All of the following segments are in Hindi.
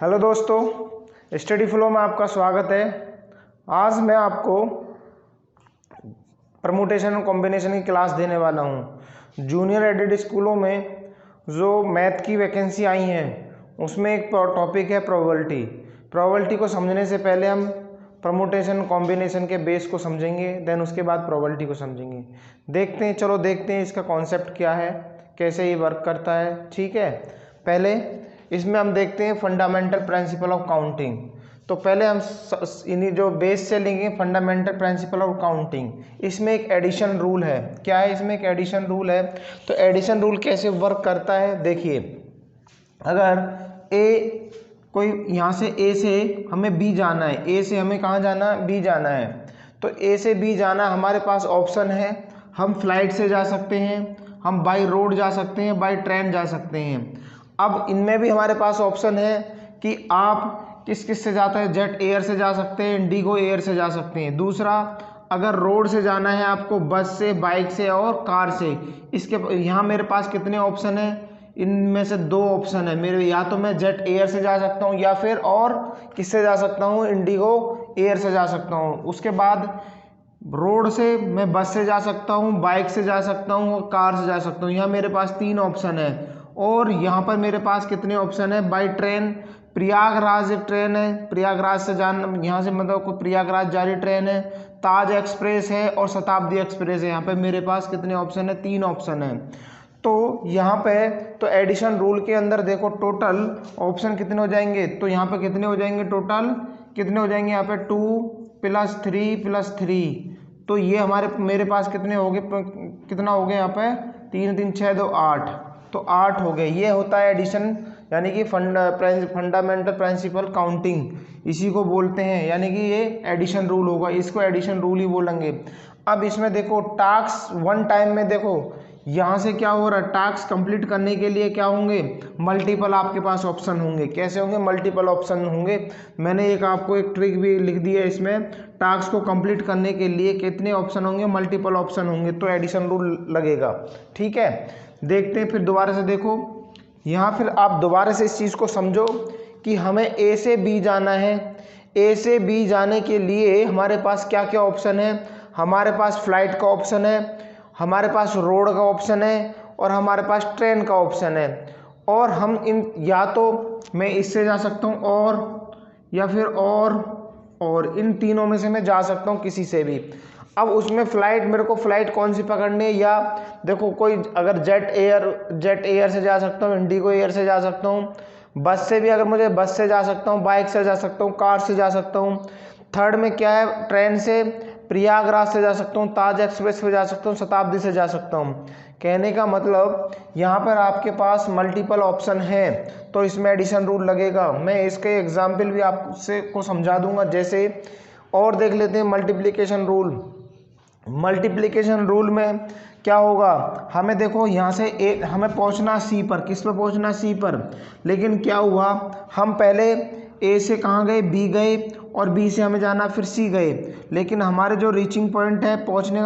हेलो दोस्तों, स्टडी फ्लो में आपका स्वागत है। आज मैं आपको परमुटेशन और कॉम्बिनेशन की क्लास देने वाला हूं। जूनियर एडेड स्कूलों में जो मैथ की वैकेंसी आई हैं उसमें एक टॉपिक है प्रोबेबिलिटी। प्रोबेबिलिटी को समझने से पहले हम परमुटेशन कॉम्बिनेशन के बेस को समझेंगे, देन उसके बाद प्रोबेबिलिटी को समझेंगे। देखते हैं इसका कॉन्सेप्ट क्या है, कैसे ये वर्क करता है। ठीक है, पहले इसमें हम देखते हैं फंडामेंटल प्रिंसिपल ऑफ काउंटिंग। तो पहले हम इन्हीं जो बेस से लेंगे फंडामेंटल प्रिंसिपल ऑफ काउंटिंग। इसमें एक एडिशन रूल है। क्या है इसमें? एक एडिशन रूल है। तो एडिशन रूल कैसे वर्क करता है देखिए, अगर ए कोई यहाँ से ए से हमें बी जाना है, ए से हमें कहाँ जाना है? बी जाना है। तो ए से बी जाना हमारे पास ऑप्शन है, हम फ्लाइट से जा सकते हैं, हम बाई रोड जा सकते हैं, बाई ट्रेन जा सकते हैं। अब इनमें भी हमारे पास ऑप्शन है कि आप किस से जाते हैं, जेट एयर से जा सकते हैं, इंडिगो एयर से जा सकते हैं। दूसरा, अगर रोड से जाना है आपको बस से, बाइक से और कार से। इसके यहाँ मेरे पास कितने ऑप्शन है? इनमें से दो ऑप्शन है मेरे, या तो मैं जेट एयर से जा सकता हूँ या फिर और किससे जा सकता हूँ? इंडिगो एयर से जा सकता हूँ। उसके बाद रोड से मैं बस से जा सकता हूँ, बाइक से जा सकता हूँ और कार से जा सकता हूँ। यहाँ मेरे पास तीन ऑप्शन है। और यहाँ पर मेरे पास कितने ऑप्शन है? बाई ट्रेन, प्रयागराज एक ट्रेन है, प्रयागराज से जाना, यहाँ से मतलब कोई प्रयागराज जा रही ट्रेन है, ताज एक्सप्रेस है और शताब्दी एक्सप्रेस है। यहाँ पे मेरे पास कितने ऑप्शन है? तीन ऑप्शन है। तो यहाँ पे तो एडिशन रूल के अंदर देखो टोटल ऑप्शन कितने हो जाएंगे? तो यहाँ पे कितने हो जाएंगे? टोटल कितने हो जाएंगे? यहाँ पे 2 + 3 + 3। तो ये हमारे मेरे पास कितने हो गए? कितना हो गया यहाँ पे? 3 3 6 2 8। तो 8 हो गए। ये होता है एडिशन, यानी कि फंडामेंटल प्रिंसिपल काउंटिंग इसी को बोलते हैं, यानी कि ये एडिशन रूल होगा, इसको एडिशन रूल ही बोलेंगे। अब इसमें देखो टास्क वन टाइम में देखो यहाँ से क्या हो रहा है, टास्क कंप्लीट करने के लिए क्या होंगे? मल्टीपल आपके पास ऑप्शन होंगे। कैसे होंगे? मल्टीपल ऑप्शन होंगे। मैंने आपको एक ट्रिक भी लिख दी है इसमें, टास्क को कंप्लीट करने के लिए कितने ऑप्शन होंगे? मल्टीपल ऑप्शन होंगे। तो एडिशन रूल लगेगा। ठीक है, देखते हैं फिर दोबारा से। देखो यहाँ फिर आप दोबारा से इस चीज़ को समझो कि हमें ए से बी जाना है। ए से बी जाने के लिए हमारे पास क्या क्या ऑप्शन है? हमारे पास फ्लाइट का ऑप्शन है, हमारे पास रोड का ऑप्शन है और हमारे पास ट्रेन का ऑप्शन है। और हम इन या तो मैं इससे जा सकता हूँ और या फिर और इन तीनों में से मैं जा सकता हूँ किसी से भी। अब उसमें फ़्लाइट, मेरे को फ़्लाइट कौन सी पकड़नी है? या देखो कोई अगर जेट एयर से जा सकता हूँ, इंडिगो एयर से जा सकता हूँ, बस से भी अगर मुझे बस से जा सकता हूँ, बाइक से जा सकता हूँ, कार से जा सकता हूँ। थर्ड में क्या है? ट्रेन से प्रयागराज से जा सकता हूँ, ताज एक्सप्रेस से जा सकता हूँ, शताब्दी से जा सकता हूँ। कहने का मतलब यहाँ पर आपके पास मल्टीपल ऑप्शन है, तो इसमें एडिशन रूल लगेगा। मैं इसके एग्जाम्पल भी आपसे को समझा दूंगा। जैसे और देख लेते हैं मल्टीप्लिकेशन रूल। मल्टीप्लिकेशन रूल में क्या होगा? हमें देखो यहाँ से हमें पहुँचना सी पर, किस पर पहुँचना? सी पर। लेकिन क्या हुआ, हम पहले ए से कहाँ गए? बी गए, और बी से हमें जाना फिर सी गए। लेकिन हमारे जो रीचिंग पॉइंट है, पहुँचने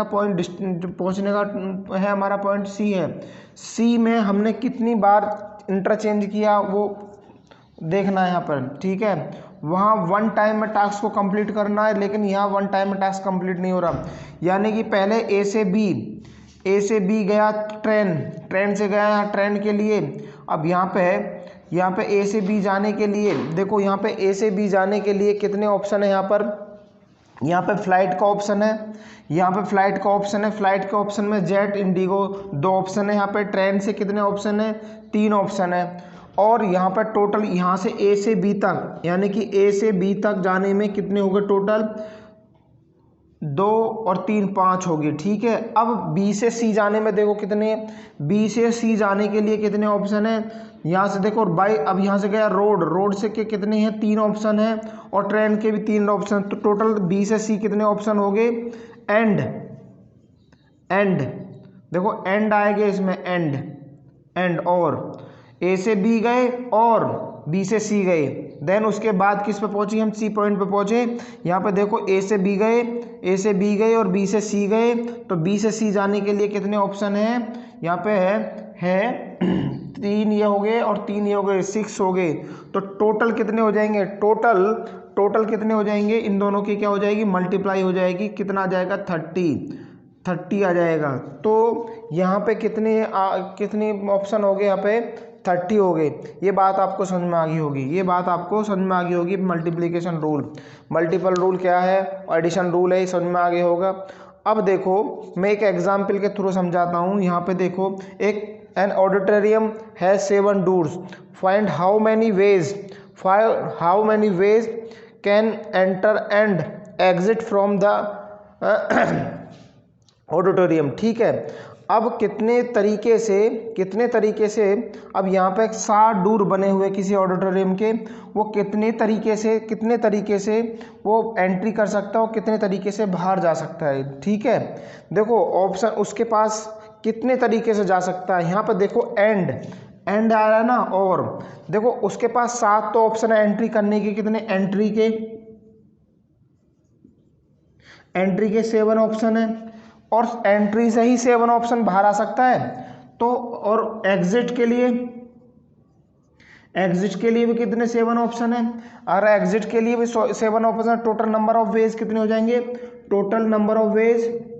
का है हमारा पॉइंट सी है। सी में हमने कितनी बार इंटरचेंज किया वो देखना है यहाँ पर। ठीक है, वहाँ वन टाइम में टास्क को कंप्लीट करना है, लेकिन यहाँ वन टाइम में टास्क कंप्लीट नहीं हो रहा। यानी कि पहले ए से बी गया ट्रेन से गया यहाँ ट्रेन के लिए। अब यहाँ पे ए से बी जाने के लिए देखो, यहाँ पे ए से बी जाने के लिए कितने ऑप्शन है? यहाँ पे फ्लाइट का ऑप्शन है, फ्लाइट के ऑप्शन में जेट, इंडिगो 2 ऑप्शन है। यहाँ पे ट्रेन से कितने ऑप्शन है? 3 ऑप्शन है। और यहाँ पर टोटल यहाँ से ए से बी तक, यानी कि ए से बी तक जाने में कितने हो गए टोटल? 2 और 3 5 होगी। ठीक है, अब बी से सी जाने में देखो कितने? बी से सी जाने के लिए कितने ऑप्शन है? यहाँ से देखो बाई, अब यहाँ से गया रोड से के कितने हैं? 3 ऑप्शन है, और ट्रेन के भी 3 ऑप्शन। तो टोटल बी से सी कितने ऑप्शन हो गए? एंड देखो एंड आएंगे इसमें, एंड और ए से बी गए और बी से सी गए। देन उसके बाद किस पे पहुंचे? हम सी पॉइंट पे पहुंचे। यहाँ पे देखो ए से बी गए और बी से सी गए। तो बी से सी जाने के लिए कितने ऑप्शन हैं? यहाँ पे है 3 ये हो गए और 3 ये हो गए, 6 हो गए। तो टोटल कितने हो जाएंगे, टोटल कितने हो जाएंगे, इन दोनों की क्या हो जाएगी, मल्टीप्लाई हो जाएगी। कितना आ जाएगा, 30 आ जाएगा। तो यहाँ पे कितने ऑप्शन हो गए, यहाँ पे 30 हो गए। ये बात आपको समझ में आ गई होगी, ये बात आपको समझ में आ गई होगी। मल्टीप्लिकेशन रूल, मल्टीपल रूल क्या है, एडिशन रूल है, ये समझ में आ गया होगा। अब देखो मैं एक एग्जाम्पल के थ्रू समझाता हूँ। यहाँ पे देखो, an auditorium has 7 doors, find how many ways can enter and exit from the auditorium. ठीक है, अब कितने तरीके से अब यहाँ पे 60 डोर बने हुए किसी ऑडिटोरियम के, वो कितने तरीके से वो एंट्री कर सकता है और कितने तरीके से बाहर जा सकता है। ठीक है, देखो ऑप्शन उसके पास कितने तरीके से जा सकता है। यहाँ पर देखो एंड आ रहा है ना, और देखो उसके पास 7 तो ऑप्शन है एंट्री करने के। कितने, एंट्री के 7 ऑप्शन है, और एंट्री से ही 7 ऑप्शन बाहर आ सकता है। तो और एग्जिट के लिए भी कितने, 7 ऑप्शन है, और एग्जिट के लिए भी 7 ऑप्शन है। टोटल नंबर ऑफ वेज कितने हो जाएंगे, टोटल नंबर ऑफ वेज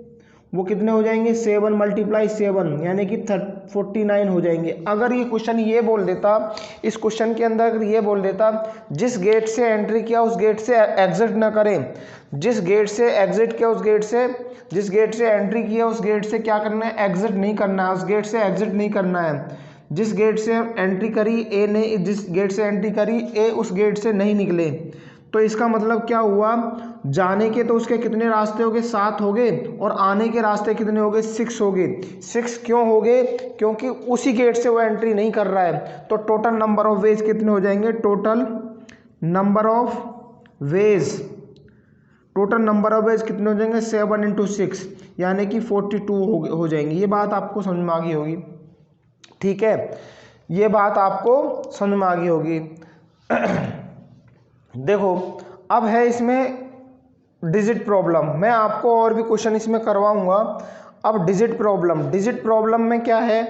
वो कितने हो जाएंगे, 7 × 7 यानी कि 49 हो जाएंगे। अगर ये क्वेश्चन ये बोल देता, इस क्वेश्चन के अंदर अगर ये बोल देता जिस गेट से एंट्री किया उस गेट से एग्जिट ना करें, जिस गेट से एग्जिट किया उस गेट से, जिस गेट से एंट्री किया उस गेट से क्या करना है, एग्जिट नहीं करना है, उस गेट से एग्जिट नहीं करना है। जिस गेट से एंट्री करी ए ने, जिस गेट से एंट्री करी ए उस गेट से नहीं निकले। तो इसका मतलब क्या हुआ, जाने के तो उसके कितने रास्ते हो गए, 7 हो गए, और आने के रास्ते कितने हो गए, 6 हो गए। 6 क्यों हो गए, क्योंकि उसी गेट से वो एंट्री नहीं कर रहा है। तो टोटल नंबर ऑफ वेज कितने हो जाएंगे, टोटल नंबर ऑफ वेज कितने हो जाएंगे, 7 × 6 यानी कि 42 हो जाएंगे। ये बात आपको समझ में आ गई होगी। ठीक है, ये बात आपको समझ में आ गई होगी। देखो अब है इसमें डिजिट प्रॉब्लम, मैं आपको और भी क्वेश्चन इसमें करवाऊंगा। अब डिजिट प्रॉब्लम में क्या है,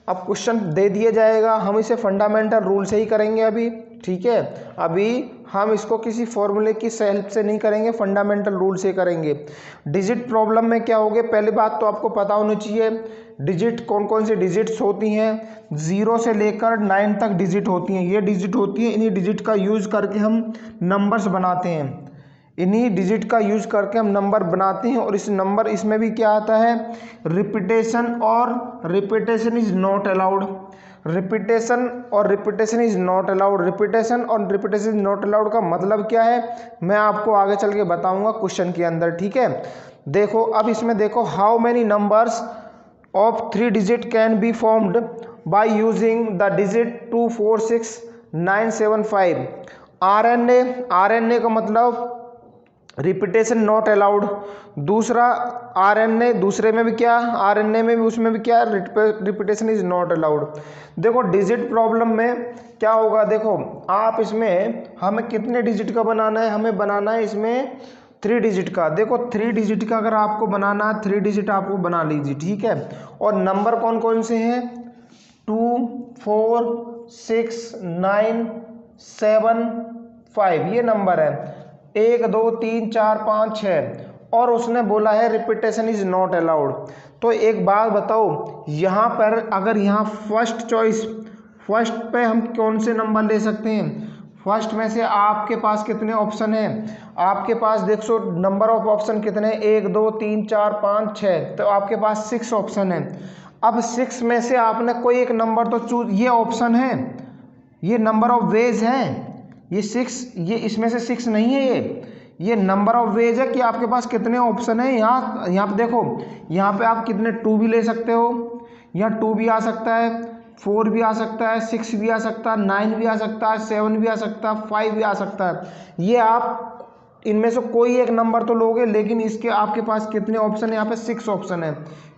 अब क्वेश्चन दे दिया जाएगा, हम इसे फंडामेंटल रूल से ही करेंगे अभी। ठीक है, अभी हम इसको किसी फॉर्मूले की हेल्प से नहीं करेंगे, फंडामेंटल रूल से करेंगे। डिजिट प्रॉब्लम में क्या होगा, पहली बात तो आपको पता होनी चाहिए डिजिट कौन कौन सी डिजिट्स होती हैं। 0 से लेकर 9 तक डिजिट होती हैं, ये डिजिट होती हैं। इन्हीं डिजिट का यूज़ करके हम नंबर्स बनाते हैं, इन्हीं डिजिट का यूज़ करके हम नंबर बनाते हैं। और इस नंबर इसमें भी क्या आता है, रिपीटेशन, और repetition is not allowed. Repetition is not allowed का मतलब क्या है, मैं आपको आगे चल के बताऊंगा क्वेश्चन के अंदर। ठीक है, देखो अब इसमें देखो, how many numbers of 3 digit can be formed by using the digit 2 4 6 9 7 5। RNA का मतलब रिपीटेशन नॉट अलाउड। दूसरा RNA, दूसरे में भी क्या, RNA में भी, उसमें भी क्या, रिपीटेशन इज नॉट अलाउड। देखो डिजिट प्रॉब्लम में क्या होगा, देखो आप इसमें हमें कितने डिजिट का बनाना है, हमें बनाना है इसमें 3 डिजिट का। देखो 3 डिजिट का अगर आपको बनाना है, 3 डिजिट आपको बना लीजिए। ठीक है, और नंबर कौन कौन से हैं, 2 4 6 9 7 5 ये नंबर है, 1 2 3 4 5 6, और उसने बोला है रिपीटेशन इज नॉट अलाउड। तो एक बात बताओ, यहाँ पर अगर यहाँ फर्स्ट पे हम कौन से नंबर ले सकते हैं, फर्स्ट में से आपके पास कितने ऑप्शन हैं, आपके पास देखो नंबर ऑफ ऑप्शन कितने, 1 2 3 4 5 6, तो आपके पास 6 ऑप्शन है। अब 6 में से आपने कोई एक नंबर तो चूज, ये ऑप्शन है, ये नंबर ऑफ वेज हैं, ये 6, ये इसमें से 6 नहीं है, ये नंबर ऑफ वेज है कि आपके पास कितने ऑप्शन है। यहाँ पे देखो, यहाँ पे आप कितने 2 भी ले सकते हो, यहाँ 2 भी आ सकता है, 4 भी आ सकता है, 6 भी आ सकता है, 9 भी आ सकता है, 7 भी आ सकता है, 5 भी आ सकता है। ये आप इनमें से कोई एक नंबर तो लोगे, लेकिन इसके आपके पास कितने ऑप्शन है, यहाँ पे 6 ऑप्शन है।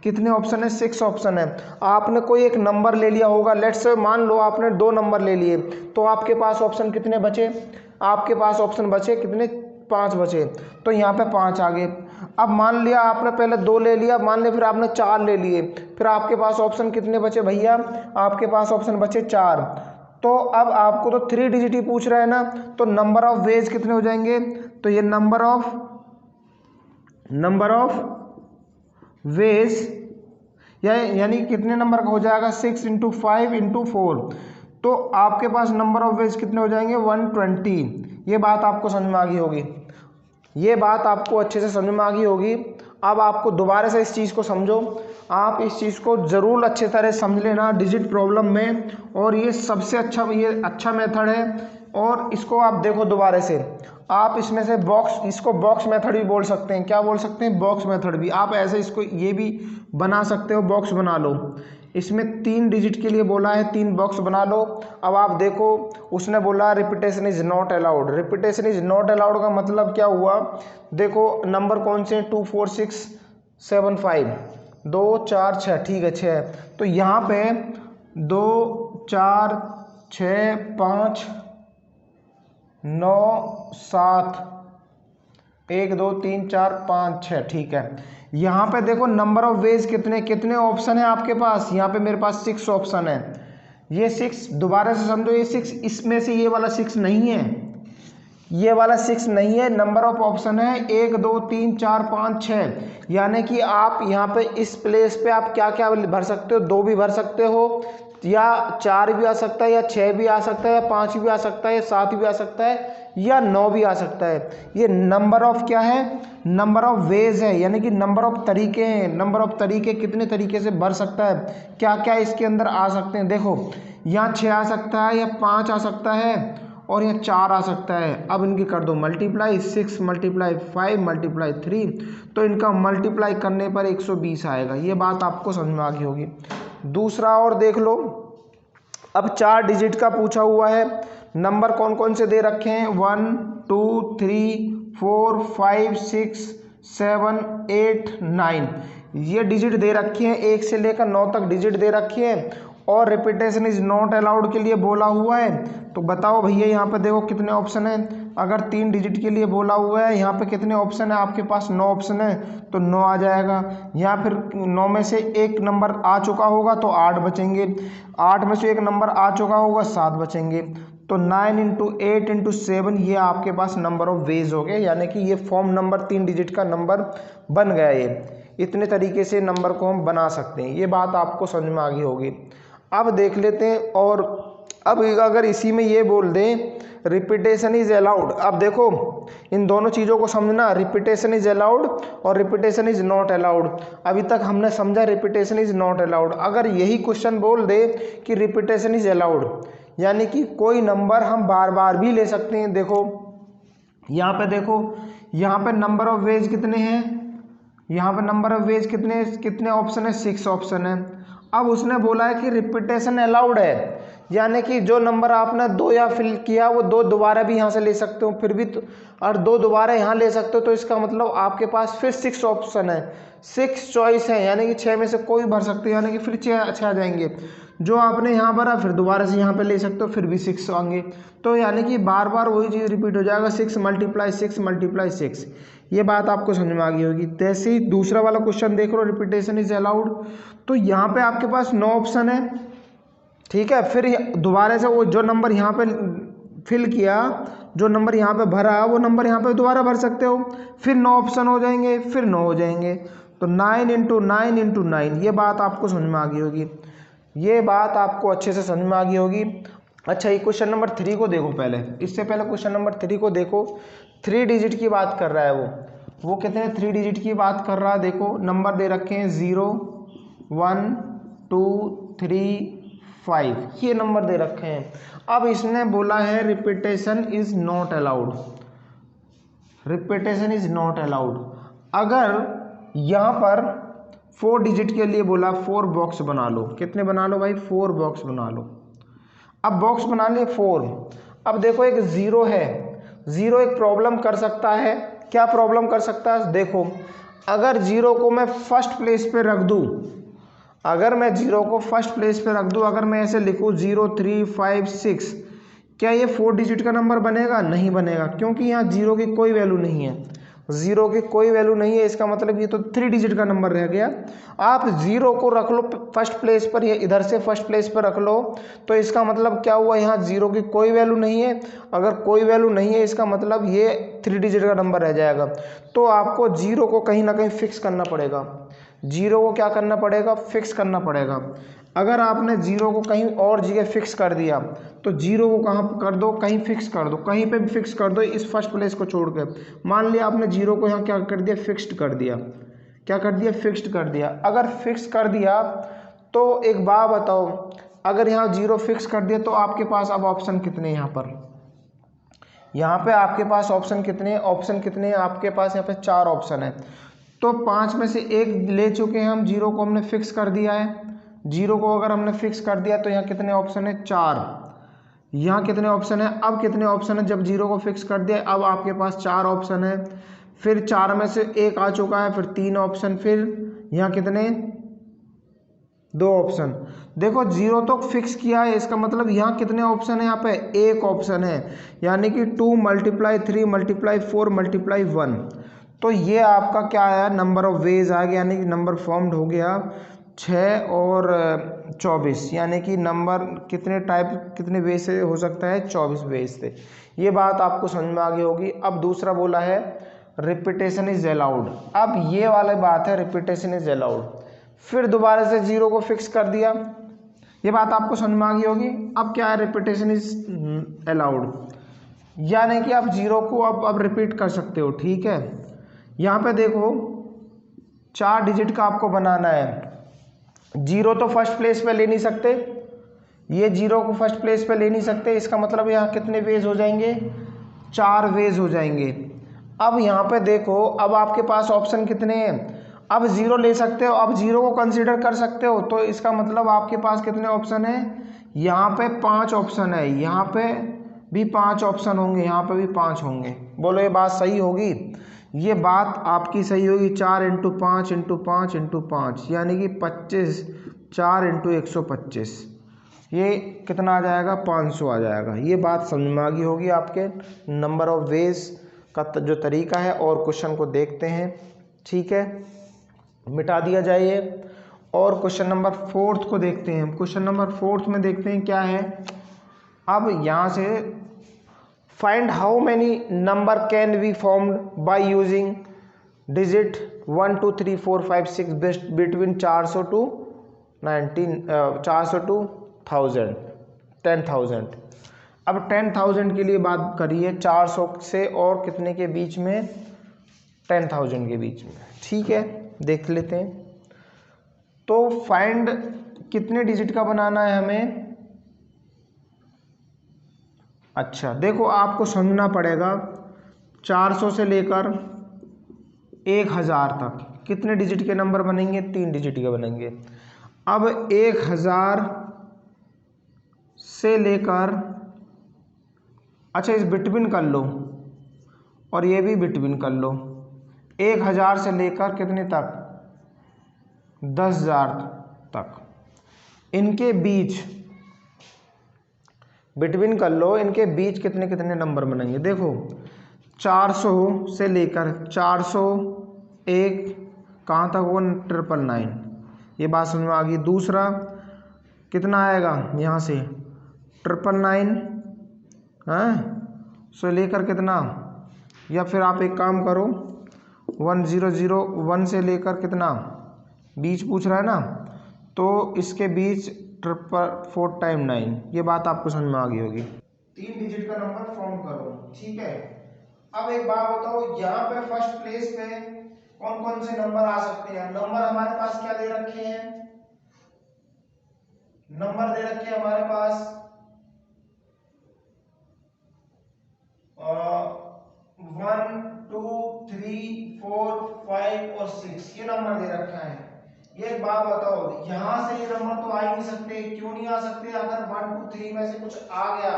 कितने ऑप्शन है, 6 ऑप्शन है। आपने कोई एक नंबर ले लिया होगा, लेट्स से मान लो आपने 2 नंबर ले लिए, तो आपके पास ऑप्शन कितने बचे, आपके पास ऑप्शन बचे कितने, 5 बचे, तो यहाँ पे 5 आ गए। अब मान लिया आपने पहले 2 ले लिया, मान लिया फिर आपने 4 ले लिए, फिर आपके पास ऑप्शन कितने बचे भैया, आपके पास ऑप्शन बचे 4। तो अब आपको तो 3 डिजिट ही पूछ रहा है ना, तो नंबर ऑफ वेज कितने हो जाएंगे, तो ये नंबर ऑफ वेज यानी कितने नंबर का हो जाएगा, 6 × 5 × 4, तो आपके पास नंबर ऑफ वेज कितने हो जाएंगे 120। ये बात आपको समझ में आ गई होगी, ये बात आपको अच्छे से समझ में आ गई होगी। अब आपको दोबारा से इस चीज़ को समझो, आप इस चीज़ को ज़रूर अच्छे तरह समझ लेना डिजिट प्रॉब्लम में, और ये सबसे अच्छा मेथड है। और इसको आप देखो दोबारा से, आप इसमें से इसको बॉक्स मेथड भी बोल सकते हैं। क्या बोल सकते हैं, बॉक्स मेथड भी। आप ऐसे इसको ये भी बना सकते हो, बॉक्स बना लो। इसमें 3 डिजिट के लिए बोला है, 3 बॉक्स बना लो। अब आप देखो, उसने बोला repetition is not allowed. Repetition is not allowed का मतलब क्या हुआ, देखो नंबर कौन से हैं, 2 4 6 7 5, 2 4 6, ठीक है 6। तो यहाँ पे 2 4 6 5 9 7 1 2 3 4 5 6, ठीक है। यहाँ पे देखो नंबर ऑफ वेज कितने ऑप्शन है आपके पास, यहाँ पे मेरे पास 6 ऑप्शन है। ये 6 दोबारा से समझो, ये 6 इसमें से ये वाला 6 नहीं है, ये वाला 6 नहीं है। नंबर ऑफ ऑप्शन है 1 2 3 4 5 6, यानी कि आप यहाँ पे इस प्लेस पे आप क्या क्या भर सकते हो, 2 भी भर सकते हो, या 4 भी आ सकता है, या 6 भी आ सकता है, या 5 भी आ सकता है, या 7 भी आ सकता है, या 9 भी आ सकता है। ये नंबर ऑफ क्या है, नंबर ऑफ वेज है, यानी कि नंबर ऑफ तरीके हैं। नंबर ऑफ तरीके कितने तरीके से भर सकता है, क्या क्या इसके अंदर आ सकते हैं। देखो यहाँ 6 आ सकता है, या 5 आ सकता है, और यहाँ 4 आ सकता है। अब इनकी कर दो मल्टीप्लाई, 6 × 5 × 3, तो इनका मल्टीप्लाई करने पर 120 आएगा। ये बात आपको समझ में आ गई होगी। दूसरा और देख लो, अब 4 डिजिट का पूछा हुआ है। नंबर कौन कौन से दे रखे हैं, 1 2 3 4 5 6 7 8 9, ये डिजिट दे रखे हैं, 1 से लेकर 9 तक डिजिट दे रखे हैं। और रिपीटेशन इज नॉट अलाउड के लिए बोला हुआ है। तो बताओ भैया, यहाँ पे देखो कितने ऑप्शन हैं। अगर 3 डिजिट के लिए बोला हुआ है, यहाँ पे कितने ऑप्शन है आपके पास, 9 ऑप्शन है, तो 9 आ जाएगा। या फिर 9 में से एक नंबर आ चुका होगा तो 8 बचेंगे, 8 में से एक नंबर आ चुका होगा 7 बचेंगे। तो 9 × 8 × 7, ये आपके पास नंबर ऑफ वेज हो गए, यानी कि ये फॉर्म नंबर 3 डिजिट का नंबर बन गया। ये इतने तरीके से नंबर को हम बना सकते हैं। ये बात आपको समझ में आ गई होगी। अब देख लेते हैं, और अब अगर इसी में ये बोल दें रिपीटेशन इज अलाउड। अब देखो इन दोनों चीज़ों को समझना, रिपीटेशन इज अलाउड और रिपीटेशन इज नॉट अलाउड। अभी तक हमने समझा रिपीटेशन इज नॉट अलाउड। अगर यही क्वेश्चन बोल दे कि रिपीटेशन इज अलाउड, यानी कि कोई नंबर हम बार बार भी ले सकते हैं। देखो यहाँ पे, देखो यहाँ पे नंबर ऑफ वेज कितने हैं, यहाँ पे नंबर ऑफ वेज कितने ऑप्शन है, 6 ऑप्शन है। अब उसने बोला है कि रिपीटेशन अलाउड है, यानी कि जो नंबर आपने 2 या फिल किया वो 2 दोबारा भी यहाँ से ले सकते हो, फिर भी और 2 दोबारा यहाँ ले सकते हो। तो इसका मतलब आपके पास फिर 6 ऑप्शन है, 6 चॉइस है, यानी कि 6 में से कोई भर सकते हो, यानी कि फिर 6 आ जाएंगे। जो आपने यहाँ भरा फिर दोबारा से यहाँ पे ले सकते हो, फिर भी 6 आएंगे। तो यानी कि बार बार वही चीज़ रिपीट हो जाएगा, 6 × 6 × 6। ये बात आपको समझ में आ गई होगी। जैसे ही दूसरा वाला क्वेश्चन देख लो, रिपीटेशन इज अलाउड, तो यहाँ पे आपके पास 9 ऑप्शन है, ठीक है। फिर दोबारा से वो जो नंबर यहाँ पे फिल किया, जो नंबर यहाँ पे भरा, वो नंबर यहाँ पे दोबारा भर सकते हो, फिर 9 ऑप्शन हो जाएंगे, फिर 9 हो जाएंगे। तो 9 × 9 × 9, ये बात आपको समझ में आ गई होगी। ये बात आपको अच्छे से समझ में आ गई होगी। अच्छा, ये क्वेश्चन नंबर 3 को देखो पहले, इससे पहले क्वेश्चन नंबर 3 को देखो। 3 डिजिट की बात कर रहा है वो कितने 3 डिजिट की बात कर रहा है। देखो नंबर दे रखे हैं 0 1 2 3 5, ये नंबर दे रखे हैं। अब इसने बोला है repetition is not allowed, repetition is not allowed. अगर यहाँ पर 4 डिजिट के लिए बोला 4 बॉक्स बना लो, कितने बना लो भाई, 4 बॉक्स बना लो। अब बॉक्स बना लिए 4। अब देखो एक 0 है, 0 एक प्रॉब्लम कर सकता है। क्या प्रॉब्लम कर सकता है, देखो अगर 0 को मैं फर्स्ट प्लेस पे रख दूँ, अगर मैं 0 को फर्स्ट प्लेस पे रख दूँ, अगर मैं ऐसे लिखूँ 0 3 5 6, क्या ये 4 डिजिट का नंबर बनेगा, नहीं बनेगा, क्योंकि यहाँ 0 की कोई वैल्यू नहीं है। जीरो की कोई वैल्यू नहीं है, इसका मतलब ये तो 3 डिजिट का नंबर रह गया। आप जीरो को रख लो फर्स्ट प्लेस पर, या इधर से फर्स्ट प्लेस पर रख लो, तो इसका मतलब क्या हुआ, यहाँ जीरो की कोई वैल्यू नहीं है। अगर कोई वैल्यू नहीं है इसका मतलब ये 3 डिजिट का नंबर रह जाएगा। तो आपको जीरो को कहीं ना कहीं फिक्स करना पड़ेगा, जीरो को क्या करना पड़ेगा, फिक्स करना पड़ेगा। अगर आपने जीरो को कहीं और जगह फिक्स कर दिया, तो जीरो को कहाँ कर दो, कहीं फिक्स कर दो, कहीं पे भी फिक्स कर दो इस फर्स्ट प्लेस को छोड़ के। मान लिया आपने जीरो को यहाँ क्या कर दिया, फिक्स्ड कर दिया। क्या कर दिया, फिक्स्ड कर दिया। अगर फिक्स कर दिया तो एक बात बताओ, अगर यहाँ जीरो फिक्स कर दिया तो आपके पास अब ऑप्शन कितने, यहाँ पे आपके पास ऑप्शन कितने, आपके पास यहाँ पे 4 ऑप्शन है। तो 5 में से एक ले चुके हैं हम, जीरो को हमने फिक्स कर दिया है। जीरो को अगर हमने फिक्स कर दिया तो यहाँ कितने ऑप्शन है, 4। यहाँ कितने ऑप्शन है, अब कितने ऑप्शन है, जब जीरो को फिक्स कर दिया अब आपके पास 4 ऑप्शन है। फिर 4 में से एक आ चुका है, फिर 3 ऑप्शन, फिर यहाँ कितने, 2 ऑप्शन। देखो जीरो तो फिक्स किया है, इसका मतलब यहाँ कितने ऑप्शन है, यहाँ पे एक ऑप्शन है, यानी कि 2 × 3 × 4 × 1। तो ये आपका क्या आया, नंबर ऑफ वेज आ गया, यानी कि नंबर फॉर्म्ड हो गया 6 और 24, यानी कि नंबर कितने टाइप, कितने वे से हो सकता है, 24 वे से। ये बात आपको समझ में आ गई होगी। अब दूसरा बोला है रिपीटेशन इज अलाउड। अब ये वाली बात है, रिपीटेशन इज अलाउड। फिर दोबारा से जीरो को फिक्स कर दिया, ये बात आपको समझ में आ गई होगी। अब क्या है, रिपीटेशन इज अलाउड, यानी कि आप जीरो को अब रिपीट कर सकते हो, ठीक है। यहाँ पे देखो 4 डिजिट का आपको बनाना है। जीरो तो फर्स्ट प्लेस पे ले नहीं सकते, ये जीरो को फर्स्ट प्लेस पे ले नहीं सकते, इसका मतलब यहाँ कितने वेज हो जाएंगे, 4 वेज हो जाएंगे। अब यहाँ पे देखो, अब आपके पास ऑप्शन कितने हैं, अब जीरो ले सकते हो, अब जीरो को कंसीडर कर सकते हो, तो इसका मतलब आपके पास कितने ऑप्शन है, यहाँ पे 5 ऑप्शन है, यहाँ पे भी 5 ऑप्शन होंगे, यहाँ पे भी 5 होंगे। बोलो ये बात सही होगी, ये बात आपकी सही होगी। 4 × 5 × 5 × 5 यानी कि 25, 4 × 125, ये कितना आ जाएगा, 500 आ जाएगा। ये बात समझ में आ गई होगी आपके नंबर ऑफ वेज का जो तरीका है। और क्वेश्चन को देखते हैं, ठीक है, मिटा दिया जाए ये। और क्वेश्चन नंबर 4 को देखते हैं। क्वेश्चन नंबर 4 में देखते हैं क्या है। अब यहाँ से find how many number can be formed by using digit 1 2 3 4 5 6 between 400 to 400 to 10,000। अब 10,000 के लिए बात करिए, 400 से और कितने के बीच में, 10,000 के बीच में, ठीक है, देख लेते हैं। तो फाइंड कितने डिजिट का बनाना है हमें। अच्छा देखो, आपको समझना पड़ेगा 400 से लेकर 1000 तक कितने डिजिट के नंबर बनेंगे, 3 डिजिट के बनेंगे। अब 1000 से लेकर, अच्छा इस बिटवीन कर लो और ये भी बिटवीन कर लो, 1000 से लेकर कितने तक, 10,000 तक, इनके बीच बिटवीन कर लो, इनके बीच कितने कितने नंबर बनेंगे। देखो 400 से लेकर 401 कहाँ तक होगा, 999, ये बात समझ में आ गई। दूसरा कितना आएगा, यहाँ से 999 से लेकर कितना, या फिर आप एक काम करो 1001 से लेकर कितना, बीच पूछ रहा है ना, तो इसके बीच 499, ये बात आपको समझ में आ गई होगी। 3 डिजिट का नंबर फॉर्म करो, ठीक है। अब एक बात बताओ, यहाँ पे फर्स्ट प्लेस पे कौन कौन से नंबर आ सकते हैं। नंबर हमारे पास क्या दे रखे हैं, नंबर दे रखे हैं हमारे पास 1 2 3 4 5 और 6, ये नंबर दे रखा है। ये एक बात बताओ, यहां से ये नंबर तो आ ही नहीं सकते, क्यों नहीं आ सकते, अगर 1 2 3 में से कुछ आ गया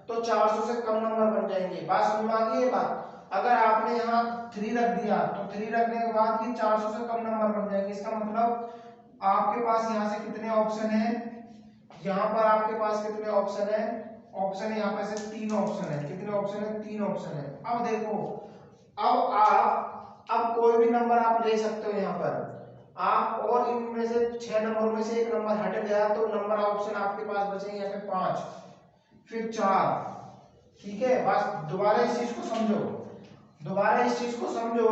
तो 400 से कम नंबर बन जाएंगे। बात समझ में आ गई है बात। अगर आपने यहाँ 3 रख दिया तो 3 रखने के बाद ये 400 से कम नंबर बन जाएंगे। इसका मतलब आपके पास यहाँ से कितने ऑप्शन है, यहाँ पर आपके पास कितने ऑप्शन है, ऑप्शन यहाँ पे से 3 ऑप्शन है। कितने ऑप्शन है, 3 ऑप्शन है। अब देखो, अब आप अब कोई भी नंबर आप ले सकते हो यहाँ पर आप, और इनमें से 6 नंबर में से एक नंबर हट गया तो नंबर ऑप्शन आपके पास बचेंगे यहाँ पे 5, फिर 4। ठीक है, बस दोबारा इस चीज को समझो, दोबारा इस चीज को समझो।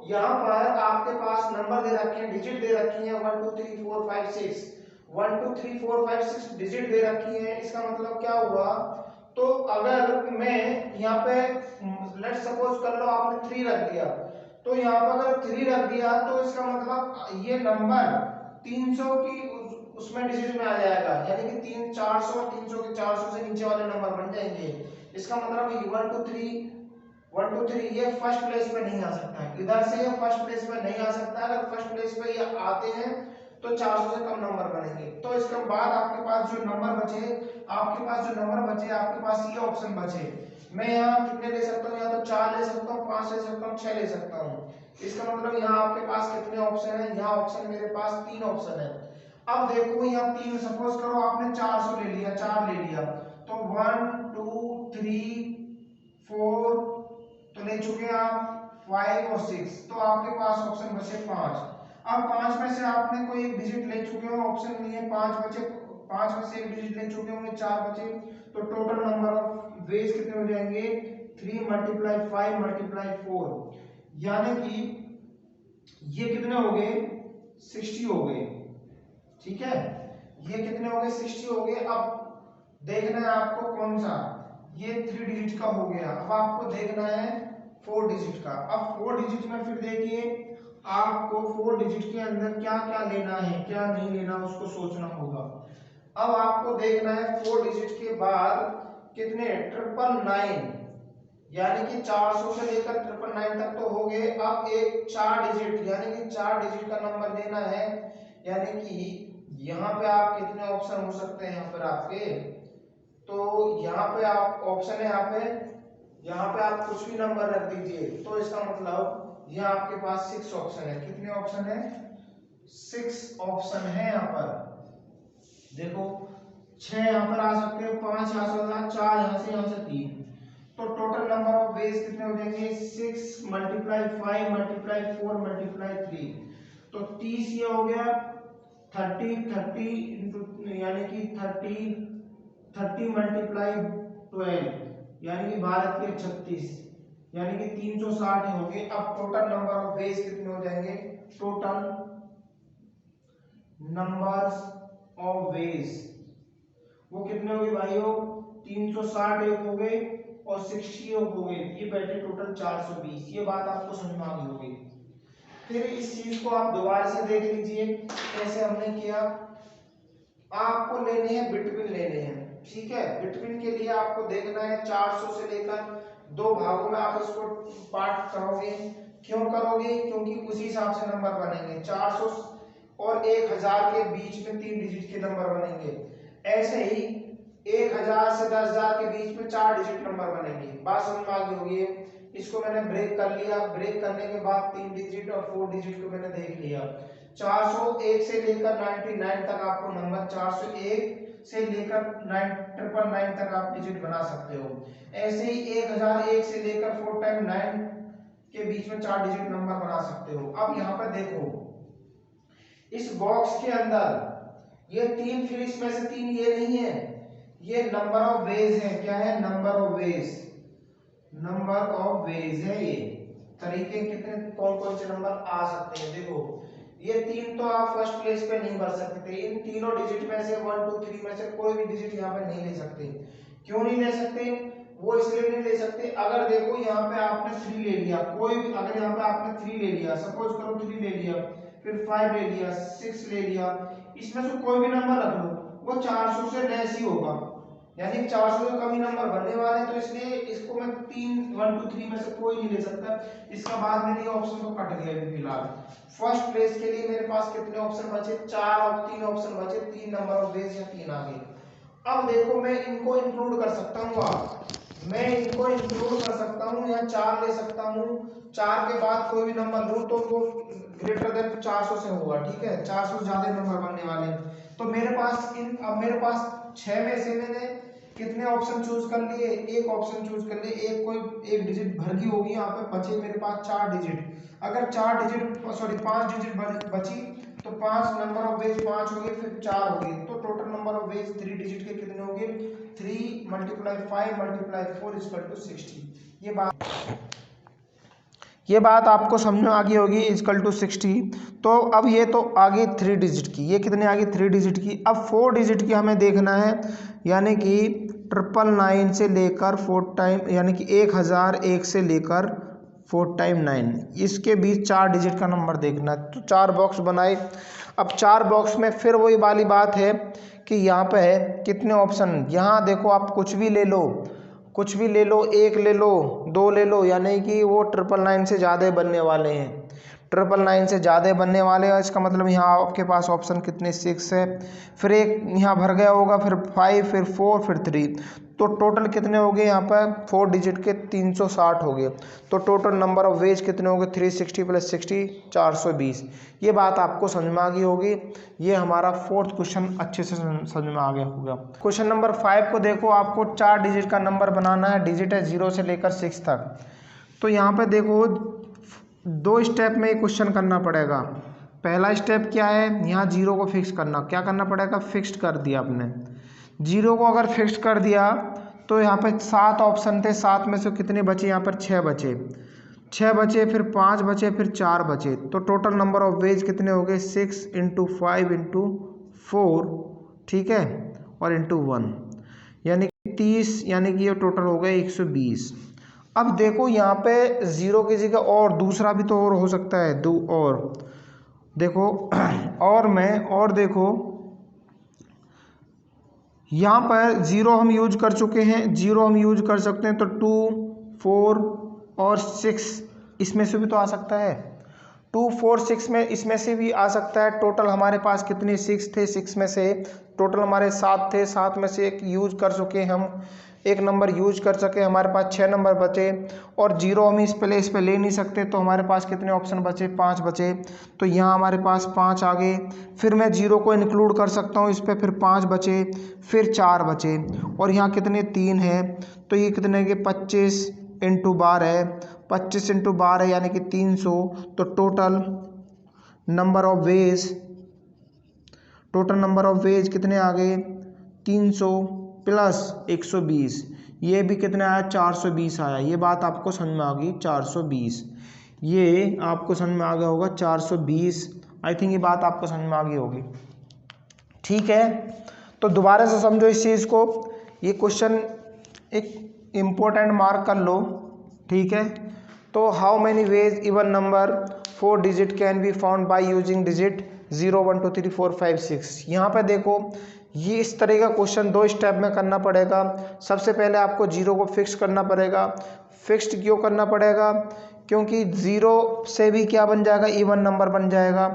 यहाँ पर आपके पास नंबर दे रखे हैं, डिजिट दे रखी है 1 2 3 4 5 6, 1 2 3 4 5 6 डिजिट दे रखी है। इसका मतलब क्या हुआ, तो अगर मैं यहाँ पे लेट सपोज कर लो आपने 3 रख दिया, तो यहाँ पर अगर 3 रख दिया तो इसका मतलब ये नंबर 300 की उसमें डिजिट में आ जाएगा, यानी कि 3 400 और 300 के 400 से नीचे वाले नंबर बन जाएंगे। इसका मतलब 1 2 3 1 2 3 ये फर्स्ट प्लेस पे नहीं आ सकता है, इधर से ये फर्स्ट प्लेस पे नहीं आ सकता। अगर फर्स्ट प्लेस पे ये आते हैं तो 400 से कम नंबर बनेंगे। तो इसके बाद आपके पास जो नंबर बचे, आपके पास जो नंबर बचे, आपके पास ये ऑप्शन बचे। मैं यहाँ कितने ले सकता हूँ, या तो 4 ले सकता हूँ, 5 ले सकता हूँ, 6 ले सकता हूँ। इसका मतलब यहाँ आपके पास कितने ऑप्शन है, यहाँ ऑप्शन मेरे पास 3 ऑप्शन है। अब देखो यहाँ 3, सपोज करो आपने 400 ले लिया, 4 ले लिया, तो 1 2 3 4 तो ले चुके हैं आप 5 और 6, तो आपके पास ऑप्शन बचे 5। अब 5 में से आपने कोई एक डिजिट ले चुके हो, ऑप्शन नहीं है, 5 बचे, 5 में से एक डिजिट ले चुके होंगे, 4 बचे, तो टोटल नंबर ऑफ वेज कितने हो जाएंगे 3 × 5 × 4, यानी कि ये कितने हो गए 60 हो गए। ठीक है, ये कितने हो गए 60 हो गए। अब देखना है आपको कौन सा, ये 3 डिजिट का हो गया। अब आपको देखना है 4 डिजिट का। अब 4 डिजिट में फिर देखिए आपको 4 डिजिट के अंदर क्या क्या लेना है, क्या नहीं लेना, उसको सोचना होगा। अब आपको देखना है 4 डिजिट के बाद कितने 999, यानी कि 400 से लेकर 999 तक तो हो गए। अब एक 4 डिजिट यानी कि 4 डिजिट का नंबर लेना है, यानी कि यहाँ पे आप कितने ऑप्शन हो सकते हैं, यहाँ पर आपके, तो यहाँ पे आप ऑप्शन है, यहाँ पे आप कुछ भी नंबर रख दीजिए। तो इसका मतलब ये आपके पास 6 ऑप्शन है। कितने ऑप्शन है 6 ऑप्शन है। यहाँ पर देखो 6 यहाँ पर आ सकते हैं, 5 यहाँ से, 4 यहाँ से 3, तो टोटल नंबर ऑफ वेज कितने हो जाएंगे 6 × 5 × 4 × 3, तो 30 ये हो गया 30 यानी कि 30 × 12 यानी कि 12 के 36, यानी कि 360 हो गए। अब टोटल नंबर ऑफ वेज कितने हो जाएंगे, टोटल नंबर्स ऑफ वेज वो कितने हो गए भाइयों 360 एक हो गए और 60 हो गए, ये बैठे टोटल 420। ये बात आपको समझ में आ गई होगी। फिर इस चीज को आप दोबारा से देख लीजिए कैसे हमने किया। आपको लेने हैं बिटवीन लेने हैं, ठीक है। बिटवीन के लिए आपको देखना है 400 से लेकर 2 भागों में आप इसको पार्ट करोगे। क्यों करोगे, क्योंकि उसी हिसाब से नंबर बनेंगे। 400 और 1000 के बीच में 3 डिजिट के नंबर बनेंगे। ऐसे ही 1000 से 10000 के बीच में 4 डिजिट नंबर बनेंगे। बात समझ में आ गई होगी। इसको मैंने ब्रेक कर लिया, ब्रेक करने के बाद 3 डिजिट और 4 डिजिट को मैंने देख लिया। 401 से लेकर 99 तक आपको नंबर 401 से लेकर 999 तक आप डिजिट बना सकते हो। ऐसे ही 1001 से लेकर 4×9 के बीच में 4 डिजिट नंबर बना सकते हो। अब यहाँ पर देखो इस बॉक्स के अंदर ये 3, फिर इसमें से 3 ये नहीं है, ये नंबर ऑफ वेज है। क्या है, number of ways, number of ways है। ये तरीके कितने कौन कौन से नंबर आ सकते हैं। देखो ये 3 तो आप फर्स्ट प्लेस पे नहीं भर सकते। इन तीनों डिजिट में से 1 2 3 में से कोई भी डिजिट यहाँ पे नहीं ले सकते। क्यों नहीं ले सकते, वो इसलिए नहीं ले सकते, अगर देखो यहाँ पे आपने 3 ले लिया, कोई भी अगर यहाँ पे आपने 3 ले लिया, सपोज करो 3 ले लिया, फिर 5 ले लिया, 6 ले लिया, इसमें से कोई भी नंबर रख लो, वो 400 से लेस ही होगा, यानी 400 से कम ही नंबर बनने वाले हैं। तो इसलिए इसको मैं 1 2 3 में से कोई नहीं ले सकता। इसका बाद मेरे ऑप्शन तो कट गया फिलहाल। फर्स्ट प्लेस के लिए मेरे पास कितने ऑप्शन बचे, 4 और 3 ऑप्शन बचे, 3 नंबर ऑफ वेज या 3 आ गए। अब देखो मैं इनको इंक्लूड कर सकता हूँ, मैं इनको इंक्लूड कर सकता हूँ, यहाँ 4 ले सकता हूँ, 4 के बाद कोई भी नंबर लूँ तो वो ग्रेटर देन 400 से होगा, ठीक है, 400 से ज्यादा नंबर बनने वाले। तो मेरे पास अब मेरे पास 6 में से मैंने कितने ऑप्शन चूज कर लिए, एक ऑप्शन चूज कर लिए, एक कोई एक डिजिट भर गई होगी, यहाँ पे बचे मेरे पास 4 डिजिट। अगर 4 डिजिट सॉरी 5 डिजिट बची तो 5 नंबर ऑफ वेज 5 हो गए, फिर 4 हो गए, तो total number of ways 3 digit के कितने हो गए, 3 × 5 × 4 = 60। ये बात आपको समझ में आ गई होगी, = 60। तो अब ये तो आगे 3 डिजिट की, ये कितने आगे 3 डिजिट की। अब 4 डिजिट की हमें देखना है, यानी कि 999 से लेकर 4 टाइम, यानी कि 1001 से लेकर 4 टाइम 9, इसके बीच 4 डिजिट का नंबर देखना है। तो 4 बॉक्स बनाए। अब 4 बॉक्स में फिर वही वाली बात है कि यहाँ पे है कितने ऑप्शन, यहाँ देखो आप कुछ भी ले लो, कुछ भी ले लो, 1 ले लो, 2 ले लो, यानी कि वो 999 से ज़्यादा बनने वाले हैं, 999 से ज़्यादा बनने वाले हैं। इसका मतलब यहाँ आपके पास ऑप्शन कितने 6 है, फिर एक यहाँ भर गया होगा, फिर 5, फिर 4, फिर 3, तो टोटल कितने हो गए यहाँ पर 4 डिजिट के 360 हो गए। तो टोटल नंबर ऑफ वेज कितने हो गए 360 + 60 420। ये बात आपको समझ में आ गई होगी। ये हमारा 4th क्वेश्चन अच्छे से समझ में आ गया होगा। क्वेश्चन नंबर 5 को देखो, आपको 4 डिजिट का नंबर बनाना है, डिजिट है 0 से लेकर 6 तक। तो यहाँ पे देखो 2 स्टेप में क्वेश्चन करना पड़ेगा। पहला स्टेप क्या है, यहाँ 0 को फिक्स करना, क्या करना पड़ेगा, फिक्स्ड कर दिया आपने। 0 को अगर फिक्स कर दिया तो यहाँ पे 7 ऑप्शन थे, 7 में से कितने बचे, यहाँ पर 6 बचे, 6 बचे, फिर 5 बचे, फिर 4 बचे। तो टोटल नंबर ऑफ वेज कितने हो गए 6 × 5 × 4, ठीक है, और ×1, यानी कि 30, यानी कि ये टोटल हो गए 120। अब देखो यहाँ पे 0 की जगह और दूसरा भी तो और हो सकता है, और देखो और देखो यहाँ पर 0 हम यूज कर चुके हैं, 0 हम यूज कर सकते हैं, तो 2, 4 और 6 इसमें से भी तो आ सकता है, 2, 4, 6 में इसमें से भी आ सकता है। टोटल हमारे पास कितने 6 थे, 6 में से टोटल हमारे 7 थे, 7 में से एक यूज कर चुके हम, एक नंबर यूज कर सके, हमारे पास 6 नंबर बचे, और 0 हम इस प्लेस पे ले नहीं सकते, तो हमारे पास कितने ऑप्शन बचे 5 बचे। तो यहाँ हमारे पास 5 आ गए, फिर मैं 0 को इंक्लूड कर सकता हूँ इस पर, फिर 5 बचे, फिर 4 बचे, और यहाँ कितने 3 है, तो ये कितने के 25 × 12, 25 × 12 यानी कि 300। तो टोटल नंबर ऑफ वेज कितने आ गए 300 + 120, ये भी कितने आया 420 आया। ये बात आपको समझ में आ गई 420, ये आपको समझ में आ गया होगा 420। आई थिंक ये बात आपको समझ में आ गई होगी, ठीक है। तो दोबारा से समझो इस चीज़ को, ये क्वेश्चन एक इम्पोर्टेंट मार्क कर लो, ठीक है। तो how many ways even number 4 digit can be found by using digit 0, 1, 2, 3, 4, 5, 6। यहाँ पे देखो ये इस तरह का क्वेश्चन 2 स्टेप में करना पड़ेगा। सबसे पहले आपको 0 को फिक्स करना पड़ेगा। फिक्स्ड क्यों करना पड़ेगा, क्योंकि 0 से भी क्या बन जाएगा इवन नंबर बन जाएगा।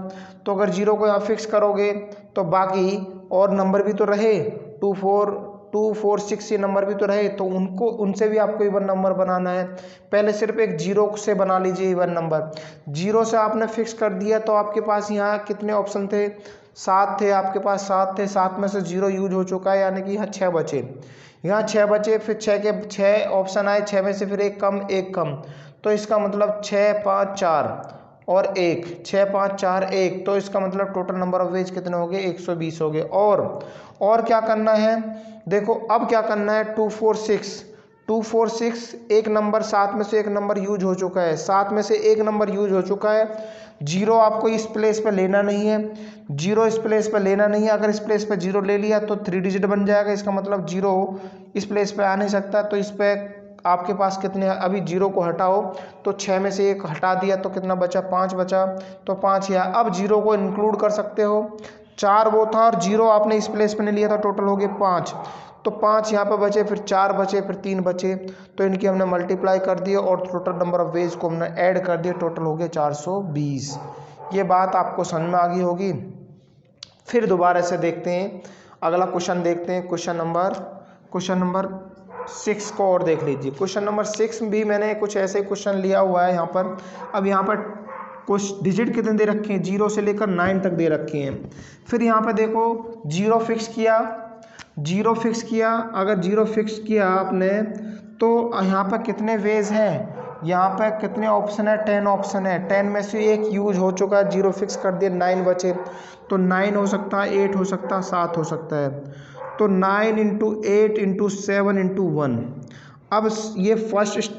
तो अगर 0 को यहाँ फिक्स करोगे तो बाकी और नंबर भी तो रहे, 2, 4, 6 ये नंबर भी तो रहे, तो उनसे भी आपको इवन नंबर बनाना है। पहले सिर्फ एक 0 से बना लीजिए इवन नंबर। 0 से आपने फिक्स कर दिया तो आपके पास यहाँ कितने ऑप्शन थे 7 थे, आपके पास 7 थे, 7 में से 0 यूज हो चुका है, यानी कि यहाँ 6 बचे, यहाँ 6 बचे, फिर 6 के 6 ऑप्शन आए, 6 में से फिर एक कम, तो इसका मतलब 6, 5, 4 और 1, 6, 5, 4, 1, तो इसका मतलब टोटल नंबर ऑफ वेज कितने हो गए 120 हो गए। और क्या करना है, देखो अब क्या करना है 2, 4, 6 एक नंबर, 7 में से एक नंबर यूज हो चुका है, 7 में से एक नंबर यूज हो चुका है। 0 आपको इस प्लेस पे लेना नहीं है, 0 इस प्लेस पे लेना नहीं है। अगर इस प्लेस पे 0 ले लिया तो 3 डिजिट बन जाएगा, इसका मतलब 0 इस प्लेस पे आ नहीं सकता। तो इस पे आपके पास कितने, अभी 0 को हटाओ तो 6 में से 1 हटा दिया तो कितना बचा 5 बचा, तो 5 या अब 0 को इंक्लूड कर सकते हो। 4 वो था और 0 आपने इस प्लेस पे नहीं लिया था, टोटल हो गए 5, तो 5 यहाँ पे बचे, फिर 4 बचे, फिर 3 बचे, तो इनकी हमने मल्टीप्लाई कर दिया और टोटल नंबर ऑफ वेज को हमने ऐड कर दिया, टोटल हो गए 420। ये बात आपको समझ में आ गई होगी। फिर दोबारा से देखते हैं, अगला क्वेश्चन देखते हैं, क्वेश्चन नंबर 6 को और देख लीजिए। क्वेश्चन नंबर 6 भी मैंने कुछ ऐसे क्वेश्चन लिया हुआ है यहाँ पर। अब यहाँ पर कुछ डिजिट कितने दे रखे हैं, 0 से लेकर 9 तक दे रखे हैं। फिर यहाँ पर देखो 0 फिक्स किया जीरो फिक्स किया, अगर जीरो फिक्स किया आपने तो यहाँ पर कितने वेज हैं, यहाँ पर कितने ऑप्शन है, 10 ऑप्शन है। 10 में से एक यूज हो चुका है, जीरो फिक्स कर दिया, 9 बचे। तो 9 हो सकता है, 8 हो सकता है, 7 हो सकता है। तो 9 इंटू 8 इंटू 7 इंटू 1। अब ये फर्स्ट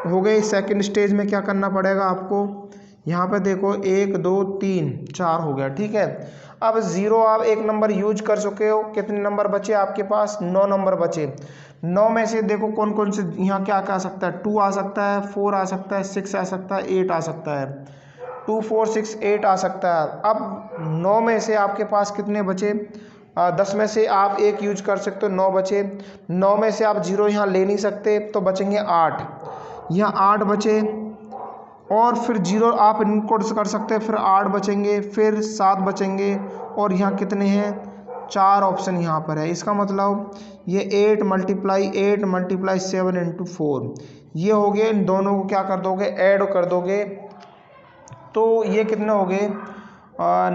हो गई। सेकंड स्टेज में क्या करना पड़ेगा आपको, यहाँ पे देखो 1 2 3 4 हो गया, ठीक है। अब ज़ीरो आप एक नंबर यूज कर चुके हो, कितने नंबर बचे आपके पास, 9 नंबर बचे। 9 में से देखो कौन कौन से यहाँ क्या क्या आ सकता है, 2 आ सकता है, 4 आ सकता है, 6 आ सकता है, 8 आ सकता है। 2 4 6 8 आ सकता है। अब 9 में से आपके पास कितने बचे, 10 में से आप एक यूज कर सकते हो, 9 बचे। 9 में से आप जीरो यहाँ ले नहीं सकते, तो बचेंगे 8, यहाँ 8 बचे। और फिर जीरो आप इनकोड कर सकते हैं, फिर 8 बचेंगे, फिर 7 बचेंगे, और यहाँ कितने हैं, 4 ऑप्शन यहाँ पर है। इसका मतलब ये 8 मल्टीप्लाई 7 इंटू 4 ये हो गए। इन दोनों को क्या कर दोगे, ऐड कर दोगे, तो ये कितने हो गए,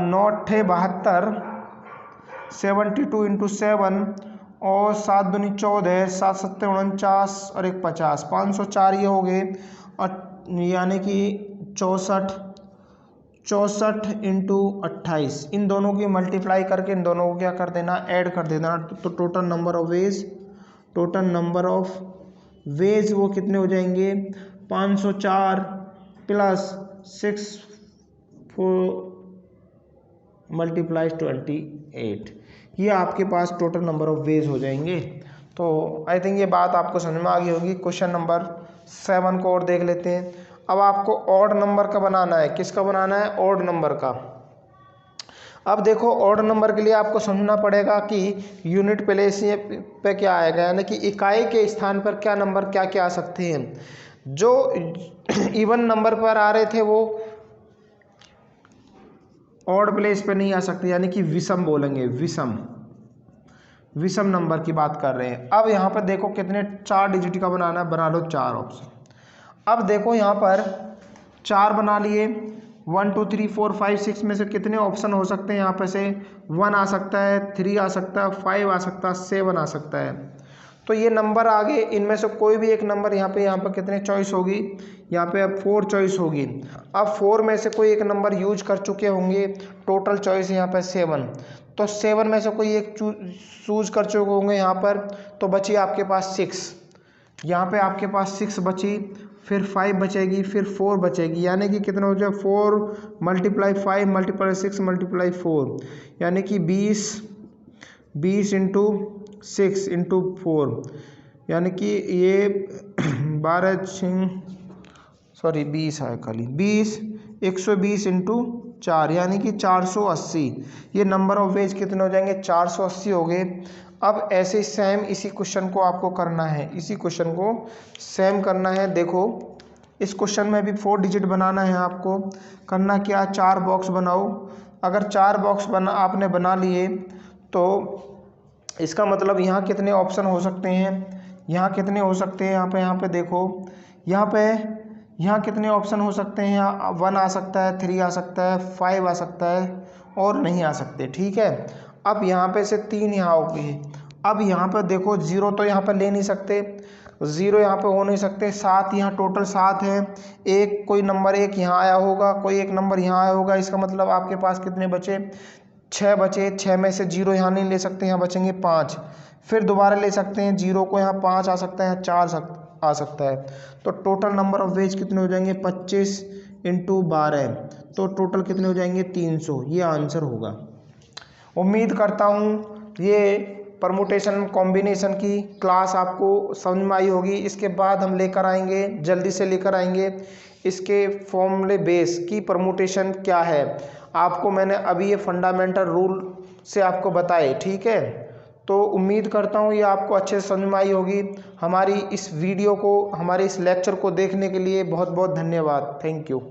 9 8 72, 72 इंटू 7, और 7 दूनी 14, 7 7 49, और 1 50, 504 ये हो गए। और यानी कि 64 इंटू 28, इन दोनों की मल्टीप्लाई करके इन दोनों को क्या कर देना, ऐड कर देना। तो टोटल नंबर ऑफ वेज वो कितने हो जाएंगे, 504 प्लस 6 मल्टीप्लाई 28, ये आपके पास टोटल नंबर ऑफ वेज हो जाएंगे। तो आई थिंक ये बात आपको समझ में आ गई होगी। क्वेश्चन नंबर 7 को और देख लेते हैं। अब आपको ऑड नंबर का बनाना है, किसका बनाना है, ऑड नंबर का। अब देखो ऑड नंबर के लिए आपको समझना पड़ेगा कि यूनिट प्लेस पे क्या आएगा, यानी कि इकाई के स्थान पर क्या नंबर क्या क्या आ सकते हैं। जो इवन नंबर पर आ रहे थे वो ऑड प्लेस पे नहीं आ सकते, यानी कि विषम बोलेंगे, विषम नंबर की बात कर रहे हैं। अब यहाँ पर देखो कितने 4 डिजिट का बनाना है, बना लो 4 ऑप्शन। अब देखो यहाँ पर 4 बना लिए, 1 2 3 4 5 6 में से कितने ऑप्शन हो सकते हैं, यहाँ पे से 1 आ सकता है, 3 आ सकता है, 5 आ सकता है, 7 आ सकता है। तो ये नंबर आ गए, इनमें से कोई भी एक नंबर यहाँ पे कितने चॉइस होगी, यहाँ पे अब 4 चॉइस होगी। अब 4 में से कोई एक नंबर यूज कर चुके होंगे, टोटल चॉइस यहाँ पे 7। तो 7 में से कोई एक चूज कर चुके होंगे यहाँ पर, तो बची आपके पास 6। यहाँ पे आपके पास 6 बची, फिर 5 बचेगी, फिर 4 बचेगी, यानी कि कितना हो जाए, 4 मल्टीप्लाई 5 मल्टीप्लाई 6 मल्टीप्लाई 4, यानी कि 20 इंटू 6 इंटू 4, यानी कि ये 20 है खाली, 120 इंटू 4, यानी कि 480। ये नंबर ऑफ वेज कितने हो जाएंगे, 480 हो गए। अब ऐसे सेम इसी क्वेश्चन को आपको करना है, इसी क्वेश्चन को सेम करना है। देखो इस क्वेश्चन में भी 4 डिजिट बनाना है आपको। करना क्या, 4 बॉक्स बनाओ। अगर 4 बॉक्स आपने बना लिए तो इसका मतलब यहाँ कितने ऑप्शन हो सकते हैं, यहाँ कितने हो सकते हैं, यहाँ पे देखो, यहाँ कितने ऑप्शन हो सकते हैं, यहाँ 1 आ सकता है, 3 आ सकता है, 5 आ सकता है, और नहीं आ सकते, ठीक है। अब यहाँ पे से 3 यहाँ हो गए। अब यहाँ पर देखो 0 तो यहाँ पर ले नहीं सकते, 0 यहाँ पे हो नहीं सकते, 7 यहाँ टोटल 7 है। एक कोई नंबर एक यहाँ आया होगा, कोई एक नंबर यहाँ आया होगा, इसका मतलब आपके पास कितने बचे, 6 बचे। 6 में से 0 यहाँ नहीं ले सकते, यहाँ बचेंगे 5। फिर दोबारा ले सकते हैं 0 को, यहाँ 5 आ सकता है, 4 आ सकता है। तो टोटल नंबर ऑफ वेज कितने हो जाएंगे, 25 इंटू 12, तो टोटल कितने हो जाएंगे, 300। ये आंसर होगा। उम्मीद करता हूँ ये परमुटेशन कॉम्बिनेशन की क्लास आपको समझ में आई होगी। इसके बाद हम लेकर आएंगे, जल्दी से लेकर आएंगे इसके फॉर्मूले बेस की परमुटेशन क्या है। आपको मैंने अभी ये फंडामेंटल रूल से आपको बताए, ठीक है। तो उम्मीद करता हूँ ये आपको अच्छे से समझ में आई होगी। हमारी इस वीडियो को, हमारे इस लेक्चर को देखने के लिए बहुत बहुत धन्यवाद। Thank you.